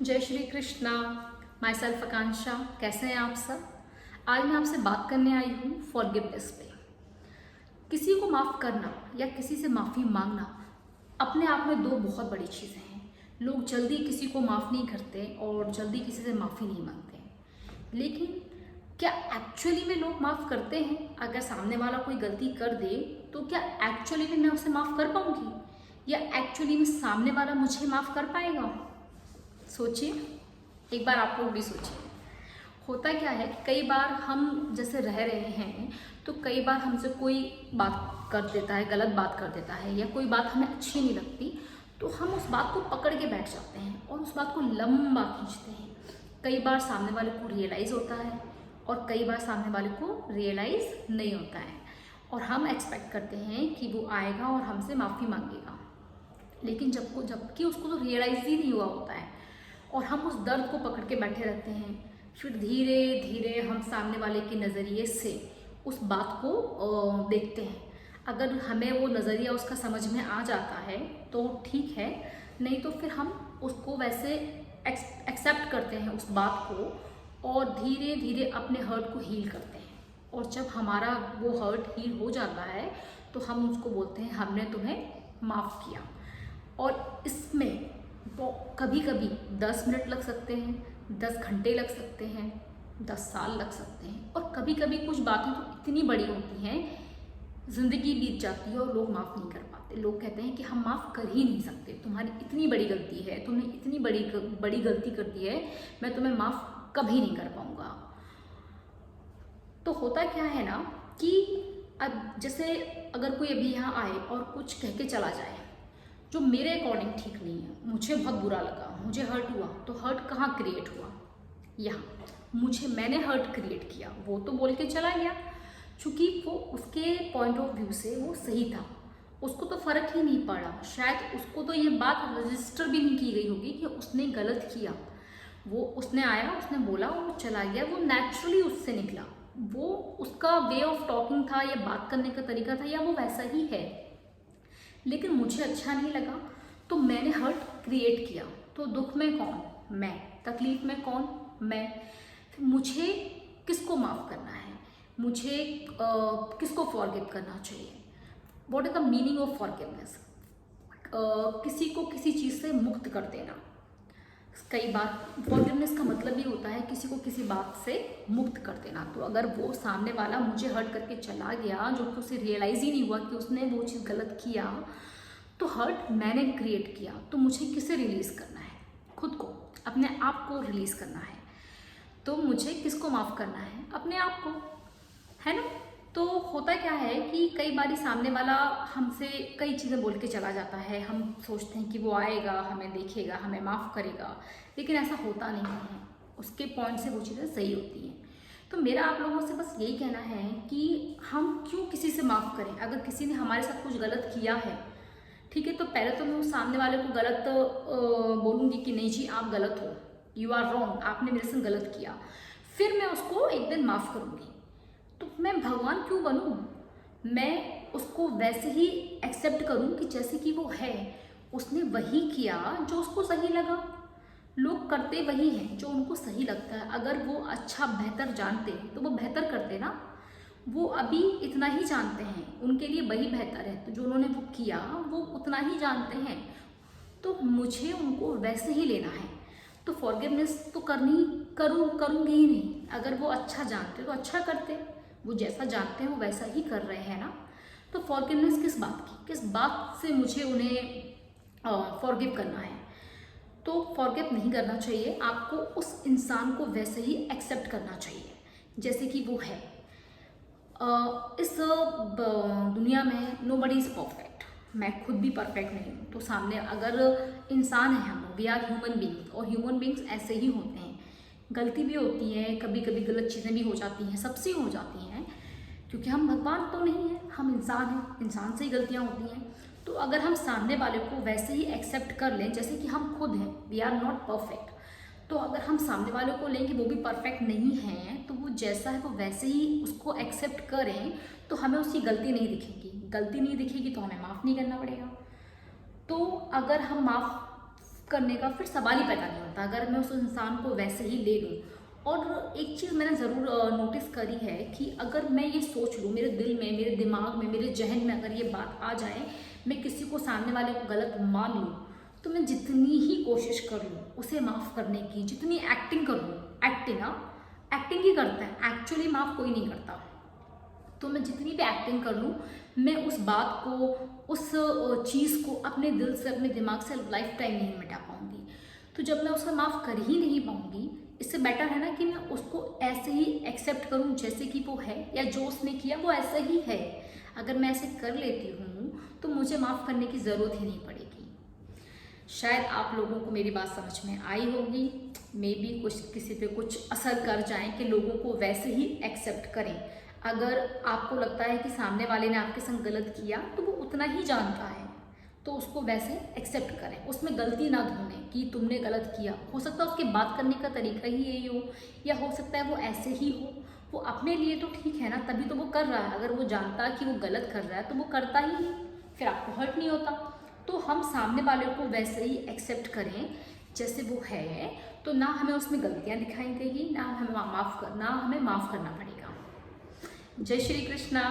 जय Shri Krishna. My self आकांक्षा। कैसे हैं आप सब? आज मैं आपसे बात करने आई हूँ फॉरगिवनेस पे। किसी को माफ़ करना या किसी से माफ़ी मांगना अपने आप में दो बहुत बड़ी चीज़ें हैं। लोग जल्दी किसी को माफ़ नहीं करते और जल्दी किसी से माफ़ी नहीं मांगते। लेकिन क्या एक्चुअली में लोग माफ़ करते हैं? अगर सामने वाला कोई गलती कर दे तो क्या एक्चुअली में मैं उसे माफ़ कर पाऊँगी या एक्चुअली में सामने वाला मुझे माफ़ कर पाएगा? सोचिए, एक बार आप लोग भी सोचिए। होता क्या है कि कई बार हम जैसे रह रहे हैं तो कई बार हमसे कोई बात कर देता है, गलत बात कर देता है या कोई बात हमें अच्छी नहीं लगती, तो हम उस बात को पकड़ के बैठ जाते हैं और उस बात को लंबा खींचते हैं। कई बार सामने वाले को रियलाइज़ होता है और कई बार सामने वाले को रियलाइज़ नहीं होता है और हम एक्सपेक्ट करते हैं कि वो आएगा और हमसे माफ़ी मांगेगा। लेकिन जबकि उसको तो रियलाइज़ ही नहीं हुआ होता है और हम उस दर्द को पकड़ के बैठे रहते हैं। फिर धीरे धीरे हम सामने वाले के नज़रिए से उस बात को देखते हैं। अगर हमें वो नज़रिया उसका समझ में आ जाता है तो ठीक है, नहीं तो फिर हम उसको वैसे एक्सेप्ट करते हैं उस बात को और धीरे धीरे अपने हर्ट को हील करते हैं। और जब हमारा वो हर्ट हील हो जाता है तो हम उसको बोलते हैं हमने तुम्हें माफ़ किया। और इसमें वो कभी कभी 10 मिनट लग सकते हैं, 10 घंटे लग सकते हैं, 10 साल लग सकते हैं और कभी कभी कुछ बातें तो इतनी बड़ी होती हैं, ज़िंदगी बीत जाती है और लोग माफ़ नहीं कर पाते। लोग कहते हैं कि हम माफ़ कर ही नहीं सकते, तुम्हारी इतनी बड़ी गलती है, तुमने इतनी बड़ी गलती कर दी है, मैं तुम्हें माफ़ कभी नहीं कर पाऊँगा। तो होता क्या है ना कि अब जैसे अगर कोई अभी यहाँ आए और कुछ कह के चला जाए जो मेरे अकॉर्डिंग ठीक नहीं है, मुझे बहुत बुरा लगा, मुझे हर्ट हुआ, तो हर्ट कहाँ क्रिएट हुआ? यहाँ मैंने हर्ट क्रिएट किया। वो तो बोल के चला गया, क्योंकि वो उसके पॉइंट ऑफ व्यू से वो सही था, उसको तो फ़र्क ही नहीं पड़ा। शायद उसको तो ये बात रजिस्टर भी नहीं की गई होगी कि उसने गलत किया। वो उसने आया, उसने बोला, वो चला गया, वो नेचुरली उससे निकला। वो उसका वे ऑफ टॉकिंग था या बात करने का तरीका था या वो वैसा ही है, लेकिन मुझे अच्छा नहीं लगा तो मैंने हर्ट क्रिएट किया। तो दुख में कौन? मैं। तकलीफ में कौन? मैं। फिर मुझे किसको माफ़ करना है? मुझे किसको फॉरगिव करना चाहिए? What is the meaning of forgiveness? किसी को किसी चीज़ से मुक्त कर देना। कई बार फॉरगिवनेस का मतलब ही होता है किसी को किसी बात से मुक्त कर देना। तो अगर वो सामने वाला मुझे हर्ट करके चला गया, जो कि उसे रियलाइज़ ही नहीं हुआ कि उसने वो चीज़ गलत किया, तो हर्ट मैंने क्रिएट किया, तो मुझे किसे रिलीज़ करना है? खुद को, अपने आप को रिलीज़ करना है। तो मुझे किसको माफ़ करना है? अपने आप को, है ना? तो होता क्या है कि कई बारी सामने वाला हमसे कई चीज़ें बोल के चला जाता है, हम सोचते हैं कि वो आएगा, हमें देखेगा, हमें माफ़ करेगा, लेकिन ऐसा होता नहीं है। उसके पॉइंट से वो चीज़ें सही होती हैं। तो मेरा आप लोगों से बस यही कहना है कि हम क्यों किसी से माफ़ करें? अगर किसी ने हमारे साथ कुछ गलत किया है, ठीक है, तो पहले तो मैं उस सामने वाले को गलत बोलूँगी कि नहीं जी आप गलत हो, यू आर रॉन्ग, आपने मेरे से गलत किया। फिर मैं उसको एक दिन माफ़ करूँगी। तो मैं भगवान क्यों बनूं? मैं उसको वैसे ही एक्सेप्ट करूं कि जैसे कि वो है। उसने वही किया जो उसको सही लगा। लोग करते वही हैं जो उनको सही लगता है। अगर वो अच्छा बेहतर जानते तो वो बेहतर करते ना। वो अभी इतना ही जानते हैं, उनके लिए वही बेहतर है, तो जो उन्होंने वो किया वो उतना ही जानते हैं, तो मुझे उनको वैसे ही लेना है। तो फॉरगिवनेस तो करूँगी ही नहीं। अगर वो अच्छा जानते तो अच्छा करते, वो जैसा जानते हैं वो वैसा ही कर रहे हैं ना। तो फॉरगिवनेस किस बात की, किस बात से मुझे उन्हें फॉरगिव करना है? तो फॉरगिव नहीं करना चाहिए, आपको उस इंसान को वैसे ही एक्सेप्ट करना चाहिए जैसे कि वो है। इस दुनिया में नोबडी इज़ परफेक्ट। मैं खुद भी परफेक्ट नहीं हूँ, तो सामने अगर इंसान है, हम वी आर ह्यूमन बींग्स, और ह्यूमन बींग्स ऐसे ही होते हैं। गलती भी होती है, कभी कभी गलत चीज़ें भी हो जाती हैं, सबसे हो जाती हैं, क्योंकि हम भगवान तो नहीं हैं, हम इंसान हैं, इंसान से ही गलतियाँ होती हैं। तो अगर हम सामने वाले को वैसे ही एक्सेप्ट कर लें जैसे कि हम खुद हैं, वी आर नॉट परफेक्ट, तो अगर हम सामने वाले को लेंगे वो भी परफेक्ट नहीं है, तो वो जैसा है वो वैसे ही उसको एक्सेप्ट करें, तो हमें उसकी गलती नहीं दिखेगी। गलती नहीं दिखेगी तो हमें माफ़ नहीं करना पड़ेगा। तो अगर हम करने का फिर सवाल ही पैदा नहीं होता अगर मैं उस इंसान को वैसे ही ले लूँ। और एक चीज़ मैंने ज़रूर नोटिस करी है कि अगर मैं ये सोच लूँ मेरे दिल में, मेरे दिमाग में, मेरे जहन में अगर ये बात आ जाए, मैं किसी को, सामने वाले को गलत मान लूँ, तो मैं जितनी ही कोशिश कर लूँ उसे माफ़ करने की, जितनी एक्टिंग कर लूँ, एक्टिंग ही करता है, एक्चुअली माफ़ कोई नहीं करता। तो मैं जितनी भी एक्टिंग कर लूँ, मैं उस बात को, उस चीज़ को अपने दिल से, अपने दिमाग से लाइफ टाइम नहीं मिटा पाऊँगी। तो जब मैं उसे माफ़ कर ही नहीं पाऊँगी, इससे बेटर है ना कि मैं उसको ऐसे ही एक्सेप्ट करूँ जैसे कि वो है, या जो उसने किया वो ऐसा ही है। अगर मैं ऐसे कर लेती हूँ तो मुझे माफ़ करने की ज़रूरत ही नहीं पड़ेगी। शायद आप लोगों को मेरी बात समझ में आई होगी, मे बी कुछ किसी पे कुछ असर कर जाए कि लोगों को वैसे ही एक्सेप्ट करें। अगर आपको लगता है कि सामने वाले ने आपके संग गलत किया तो वो उतना ही जानता है, तो उसको वैसे एक्सेप्ट करें, उसमें गलती ना ढूंढें कि तुमने गलत किया। हो सकता है उसके बात करने का तरीका ही यही हो, या हो सकता है वो ऐसे ही हो। वो अपने लिए तो ठीक है ना, तभी तो वो कर रहा है। अगर वो जानता कि वो गलत कर रहा है तो वो करता ही नहीं, फिर आपको हर्ट नहीं होता। तो हम सामने वाले को वैसे ही एक्सेप्ट करें जैसे वो है, तो ना हमें उसमें गलतियाँ दिखाई देगी, ना हमें माफ़ करना पड़ेगा। जय श्री कृष्णा।